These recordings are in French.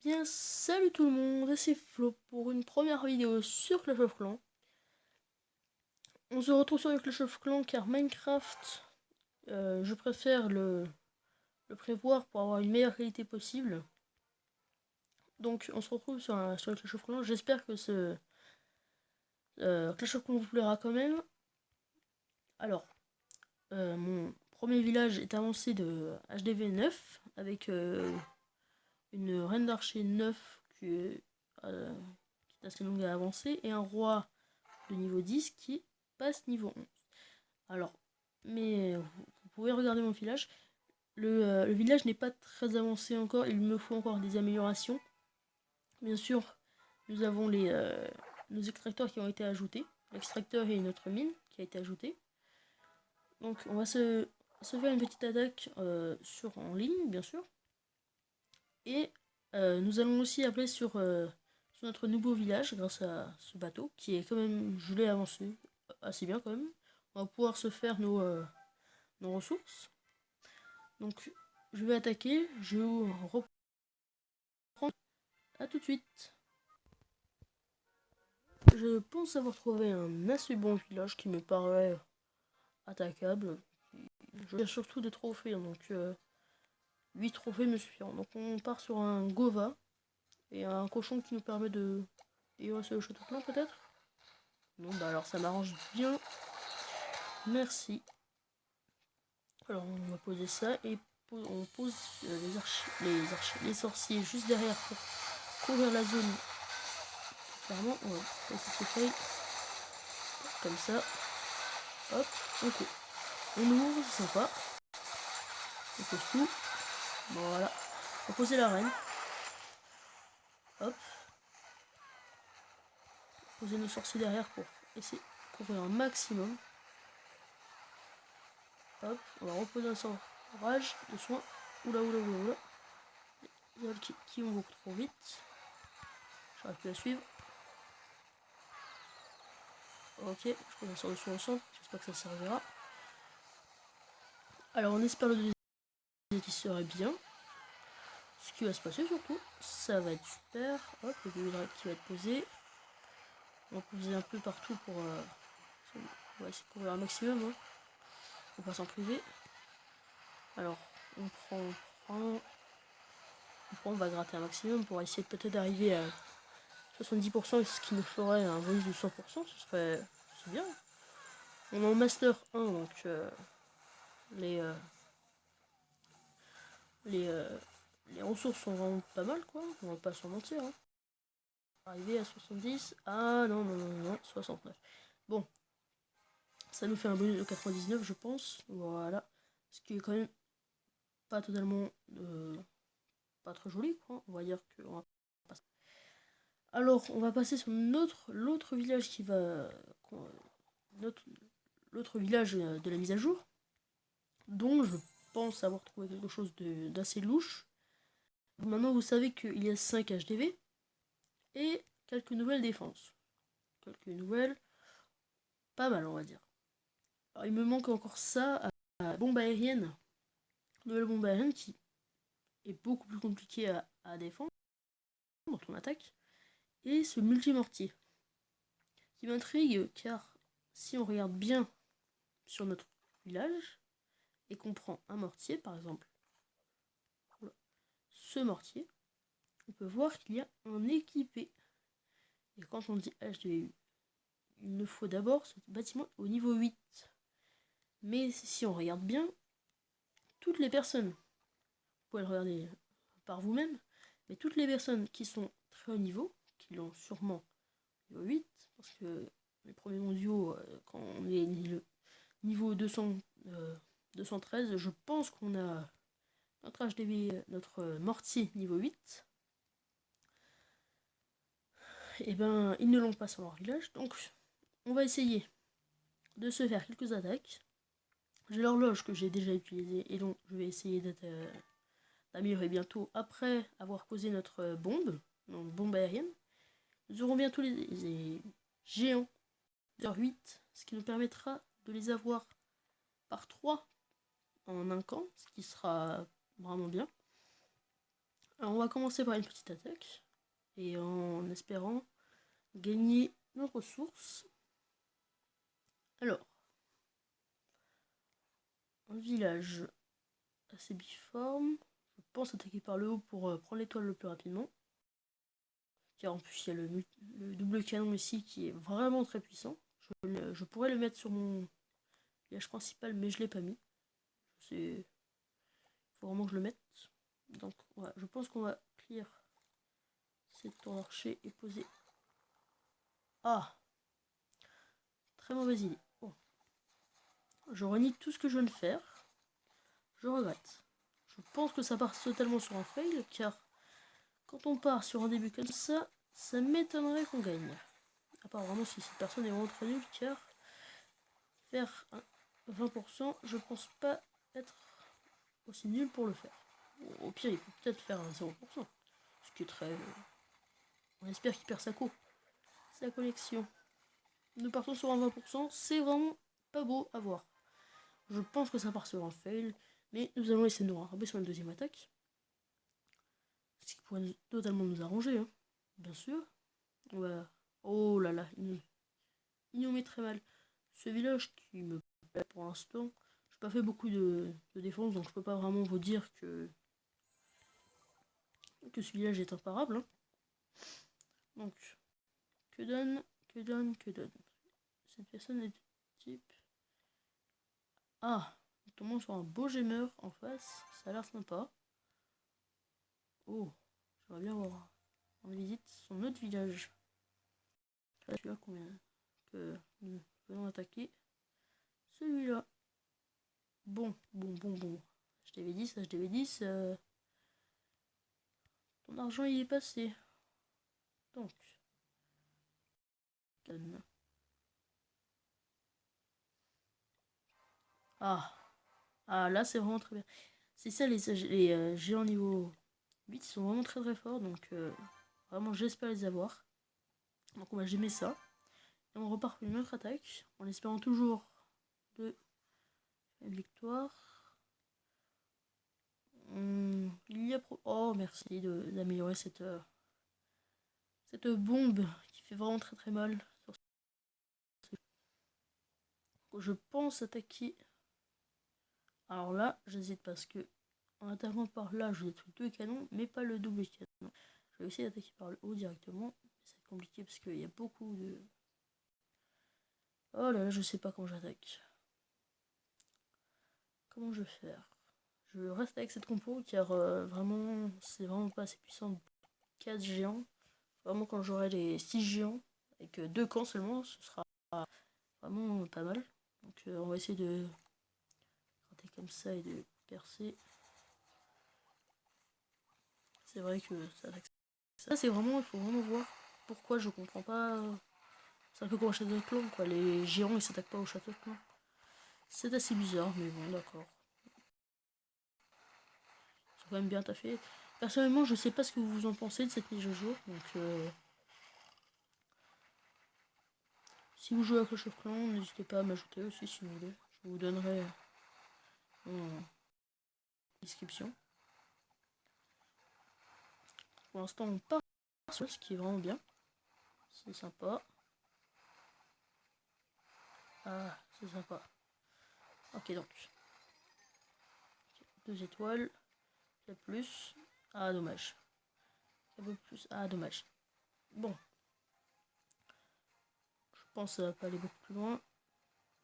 Bien, salut tout le monde, c'est Flo pour une première vidéo sur Clash of Clans. On se retrouve sur Clash of Clans car Minecraft, je préfère le prévoir pour avoir une meilleure qualité possible. Donc on se retrouve sur Clash of Clans, j'espère que ce Clash of Clans vous plaira quand même. Alors, mon premier village est avancé de HDV 9 avec une reine d'archer 9 qui est assez longue à avancer et un roi de niveau 10 qui passe niveau 11. Alors, mais vous pouvez regarder mon village. Le village n'est pas très avancé encore, il me faut encore des améliorations. Bien sûr, nous avons nos extracteurs qui ont été ajoutés. L'extracteur et notre mine qui a été ajoutée. Donc on va se faire une petite attaque en ligne, bien sûr. Et nous allons aussi appeler sur notre nouveau village grâce à ce bateau qui est quand même, je l'ai avancé assez bien quand même. On va pouvoir se faire nos ressources. Donc je vais attaquer, je vais reprendre. A tout de suite. Je pense avoir trouvé un assez bon village qui me paraît attaquable. J'ai surtout des trophées, donc 8 trophées me suffiront. Donc on part sur un Gova et un cochon qui nous permet de... Et c'est le château plein peut-être. Non, bah alors ça m'arrange bien. Merci. Alors on va poser ça et on pose les sorciers juste derrière pour couvrir la zone. Clairement, on va passer ce feuille comme ça. Hop, on ouvre, c'est sympa. On pose tout. Voilà. On va poser la reine. Hop. Poser nos sorciers derrière pour essayer de couvrir un maximum. Hop, on va reposer un sort rage de soin. Oula. Les gens qui vont beaucoup trop vite. J'aurais pu la suivre. Ok, je pose un sort de soin au centre. J'espère que ça servira. Alors on espère le deuxième qui serait bien. Ce qui va se passer surtout, ça va être super. Hop, le début qui va être posé. On va poser un peu partout pour... on va essayer de couvrir un maximum. Hein. On va s'en priver. Alors, on va gratter un maximum pour essayer peut-être d'arriver à 70%, ce qui nous ferait un bonus de 100%, c'est bien. On est en master 1, donc les ressources sont vraiment pas mal, quoi. On va pas s'en mentir. Hein. Arriver à 70, ah non, 69. Bon, ça nous fait un bonus de 99, je pense. Voilà, ce qui est quand même pas totalement pas très joli, quoi. On va dire que alors, on va passer sur l'autre village qui va... L'autre village de la mise à jour, dont je pense avoir trouvé quelque chose d'assez louche. Maintenant, vous savez qu'il y a 5 HDV et quelques nouvelles défenses. Quelques nouvelles, pas mal, on va dire. Alors, il me manque encore ça à bombe aérienne. Nouvelle bombe aérienne qui est beaucoup plus compliquée à défendre quand on attaque. Et ce multimortier qui m'intrigue car si on regarde bien sur notre village et qu'on prend un mortier par exemple, ce mortier, on peut voir qu'il y a un équipé. Et quand on dit HDU, il nous faut d'abord ce bâtiment au niveau 8. Mais si on regarde bien, toutes les personnes, vous pouvez le regarder par vous-même, mais toutes les personnes qui sont très haut niveau, qui l'ont sûrement niveau 8, parce que les premiers mondiaux, quand on est le niveau 213, je pense qu'on a notre HDV, notre mortier niveau 8. Et ben, ils ne l'ont pas sur leur village, donc on va essayer de se faire quelques attaques. J'ai l'horloge que j'ai déjà utilisée et donc je vais essayer d'améliorer bientôt après avoir posé notre bombe aérienne. Nous aurons bientôt les géants de 8, ce qui nous permettra de les avoir par 3 en un camp, ce qui sera vraiment bien. Alors, on va commencer par une petite attaque. Et en espérant gagner nos ressources. Alors, un village assez biforme. Je pense attaquer par le haut pour prendre l'étoile le plus rapidement. Car en plus il y a le double canon ici qui est vraiment très puissant. Je pourrais le mettre sur mon village principal mais je l'ai pas mis. Il faut vraiment que je le mette. Donc voilà, je pense qu'on va clear cette tour d'archer et poser. Ah, très mauvaise idée. Bon. Je renie tout ce que je viens de faire. Je regrette. Je pense que ça part totalement sur un fail, car quand on part sur un début comme ça m'étonnerait qu'on gagne. Apparemment si cette personne est vraiment très nulle, car faire un 20%, je pense pas être aussi nul pour le faire. Au pire, il peut peut-être faire un 0%. Ce qui est très... On espère qu'il perd sa co. Sa connexion. Nous partons sur un 20%, c'est vraiment pas beau à voir. Je pense que ça part sur un fail, mais nous allons essayer de nous rattraper sur une deuxième attaque. Ce qui pourrait totalement nous arranger, hein. Bien sûr. On va... Oh là là, il nous met très mal. Ce village qui me plaît pour l'instant, j'ai pas fait beaucoup de défense, donc je peux pas vraiment vous dire que ce village est imparable, hein. Donc, que donne cette personne est de type... Ah, nous tombons sur un beau gemeur en face, ça a l'air sympa. Oh, j'aimerais bien voir en visite son autre village. Celui-là que nous venons attaquer. Celui-là. Bon. Je t'avais dit ça. Ton argent il est passé. Donc. Ah. Ah là c'est vraiment très bien. C'est ça les géants niveau 8 ils sont vraiment très forts. Donc vraiment j'espère les avoir. Donc on va gemmer ça. Et on repart pour une autre attaque. En espérant toujours de une victoire. Oh merci d'améliorer cette bombe qui fait vraiment très mal. Je pense attaquer. Alors là, j'hésite parce que en attaquant par là, je détruis 2 canons, mais pas le double canon. Je vais essayer d'attaquer par le haut directement. Ça va être compliqué parce qu'il y a beaucoup de... Oh là là, je sais pas comment j'attaque. Comment je vais faire? Je reste avec cette compo car vraiment, c'est vraiment pas assez puissant. 4 géants. Vraiment, quand j'aurai les 6 géants, avec 2 camps seulement, ce sera vraiment pas mal. Donc on va essayer de gratter comme ça et de percer. C'est vrai que ça c'est vraiment, il faut vraiment voir pourquoi je comprends pas. C'est un peu comme au château de clan quoi, les géants ils s'attaquent pas au château de clan. C'est assez bizarre, mais bon d'accord. C'est quand même bien taffé. Personnellement je sais pas ce que vous en pensez de cette mise à jour, donc si vous jouez à Clash of Clans, n'hésitez pas à m'ajouter aussi si vous voulez. Je vous donnerai en description. Pour l'instant on part sur ce qui est vraiment bien. C'est sympa. Ah, c'est sympa. Ok donc. 2 étoiles. Il y a plus. Ah dommage. Un peu plus. Ah dommage. Bon. Je pense que ça va pas aller beaucoup plus loin.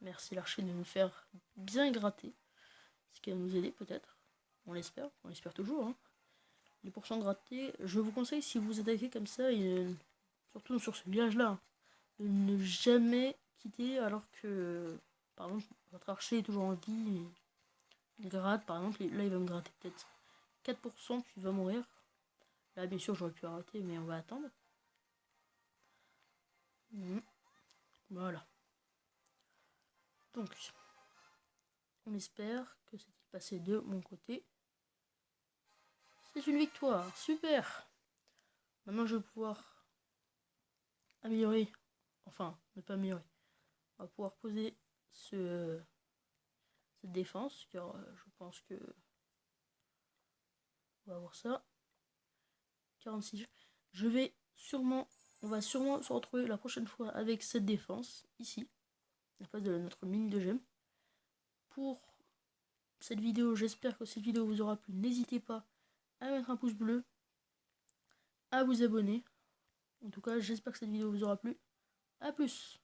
Merci l'archer de nous faire bien gratter. Ce qui va nous aider peut-être. On l'espère toujours. Hein. Les pourcents grattés, je vous conseille si vous attaquez comme ça, et surtout sur ce village-là, hein, de ne jamais quitter alors que, par exemple, votre archer est toujours en vie. Il gratte, par exemple, là il va me gratter peut-être 4%, puis il va mourir. Là bien sûr j'aurais pu arrêter, mais on va attendre. Voilà. Donc, on espère que c'est passé de mon côté. C'est une victoire, super. Maintenant je vais pouvoir améliorer, enfin ne pas améliorer, on va pouvoir poser cette défense, car je pense que on va avoir ça. 46. On va sûrement se retrouver la prochaine fois avec cette défense, ici, à la place de notre mine de gemmes. Pour cette vidéo, j'espère que cette vidéo vous aura plu. N'hésitez pas à mettre un pouce bleu, à vous abonner. En tout cas, j'espère que cette vidéo vous aura plu. A plus!